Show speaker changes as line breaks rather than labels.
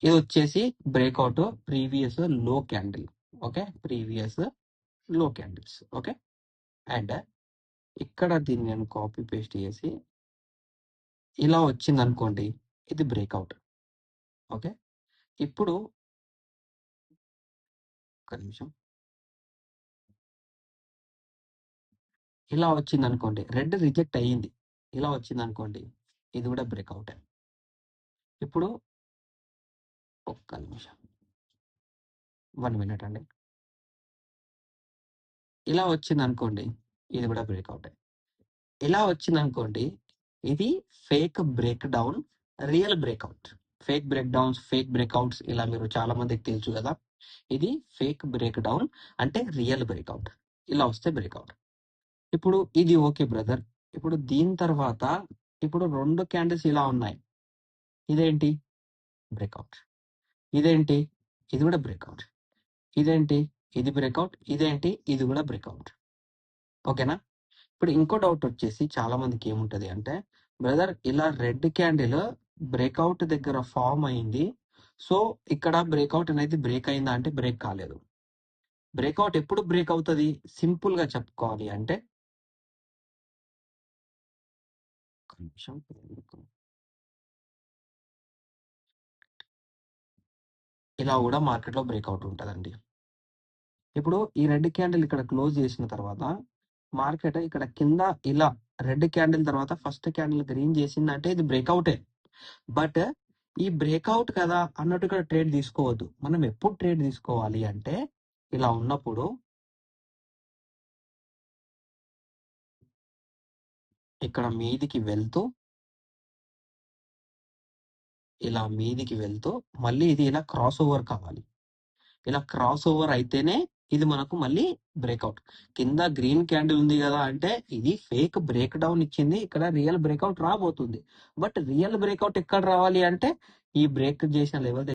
ఇది వచ్చేసి breakout previous లో క్యాండిల్. ఓకే, ప్రీవియస్ లో క్యాండిల్స్. ఓకే, అండ్ ఇక్కడ దీన్ని నేను కాపీ పేస్ట్ చేసి ఇలా వచ్చింది అనుకోండి, ఇది బ్రేక్అవుట్. ఓకే, ఇప్పుడు ఒక నిమిషం, ఇలా వచ్చింది అనుకోండి, రెడ్ రిజెక్ట్ అయ్యింది, ఇలా వచ్చింది అనుకోండి, ఇది కూడా బ్రేక్అవుట్. ఇప్పుడు ఒక్క నిమిషం, 1 మినిట్ అండి. ఇలా వచ్చింది అనుకోండి, ఇది కూడా బ్రేక్అవుట్. ఇలా వచ్చింది అనుకోండి, ఇది fake break down, real breakout. Fake break downs, fake breakouts ఇలా మీరు చాలా మందికి తెలుసు కదా. ఇది ఫేక్ బ్రేక్ డౌన్ అంటే రియల్ బ్రేక్అవుట్. ఇలా వస్తే బ్రేక్అవుట్. ఇప్పుడు ఇది ఓకే బ్రదర్. ఇప్పుడు దీని తర్వాత ఇప్పుడు 2 క్యాండిల్స్ ఇలా ఉన్నాయి, ఇదేంటి బ్రేక్అవుట్, ఇదేంటి ఇది కూడా బ్రేక్అవుట్, ఇదేంటి ఇది బ్రేక్అవుట్, ఇదేంటి ఇది కూడా బ్రేక్అవుట్. ఓకేనా. ఇప్పుడు ఇంకో డౌట్ వచ్చేసి చాలా మందికి ఏముంటది అంటే, బ్రదర్ ఇలా రెడ్ క్యాండిల్ బ్రేక్అవుట్ దగ్గర ఫామ్ అయింది, సో ఇక్కడ బ్రేక్అవుట్ అనేది బ్రేక్ అయిందా అంటే బ్రేక్ కాలేదు. బ్రేక్అవుట్ ఎప్పుడు బ్రేక్ అవుతుంది సింపుల్ గా చెప్పుకోవాలి అంటే, ఒక్క నిమిషం, ఇలా కూడా మార్కెట్ లో బ్రేక్అవుట్ ఉంటుందండి. ఇప్పుడు ఈ రెడ్ క్యాండిల్ ఇక్కడ క్లోజ్ చేసిన తర్వాత మార్కెట్ ఇక్కడ కింద ఇలా రెడ్ క్యాండిల్ తర్వాత ఫస్ట్ క్యాండిల్ గ్రీన్ చేసిందంటే ఇది బ్రేక్అవుటే. బట్ ఈ బ్రేక్అవుట్ కదా అన్నట్టు ఇక్కడ ట్రేడ్ తీసుకోవద్దు. మనం ఎప్పుడు ట్రేడ్ తీసుకోవాలి అంటే, ఇలా ఉన్నప్పుడు ఇక్కడ మీదికి వెళ్తూ, ఇలా మీదికి వెళ్తూ మళ్ళీ ఇది ఇలా క్రాస్ ఓవర్ కావాలి. ఇలా క్రాస్ ఓవర్ అయితేనే ఇది మనకు మళ్ళీ బ్రేక్అవుట్. కింద గ్రీన్ క్యాండిల్ ఉంది కదా అంటే ఇది ఫేక్ బ్రేక్ డౌన్ ఇచ్చింది, ఇక్కడ రియల్ బ్రేక్అవుట్ రాబోతుంది. బట్ రియల్ బ్రేక్అవుట్ ఎక్కడ రావాలి అంటే, ఈ బ్రేక్ చేసిన లెవెల్